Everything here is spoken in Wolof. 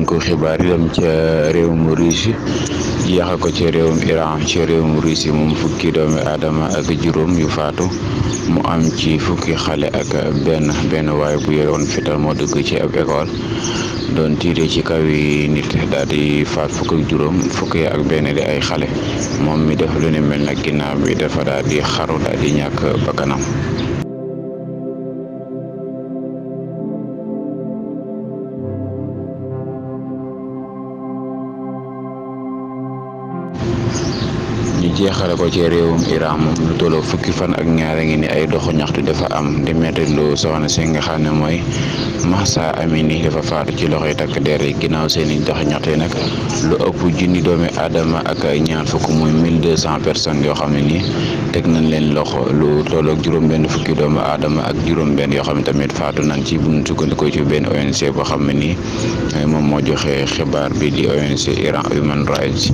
ko xibaar yi dem ca réewum Russie jeexal ko ci réewum Iran. ci réewum Russie moom fukki doomi aadama ak juróom yu faatu mu am ci fukki xale ak benn waaye bu yoroon fital moo dugg ci ab école doon tiire ci kaw yi nit daal di faat fukk ak juróom fukki ak benn di ay xale moom mi def lu ne mel nag ginnaaw bi dafa daal di xaru daal di ñàkk bakkanam. ñu jeexale ko ci réewum Iran moom lu tolloo fukki fan ak ñaar a ngi ni ay doxu ñaxtu dafa am di metti lu soxna si nga xam ne mooy Mahsa Amini dafa faatu ci loxoy takk der yi ginnaaw seeni doxu ñaxtu yi nag lu ëpp junni doomi aadama ak ñaar fukk muy 1200 personnes yoo xam ne nii teg nañ leen loxo lu tolloog juróom-benn fukki doomu aadama ak juróom-benn yoo xam ne tamit faatu nañ ci bu ñu sukkandikoo ci benn ONG boo xam ne nii moom moo joxe xibaar bi di ONG Iran Human Rights.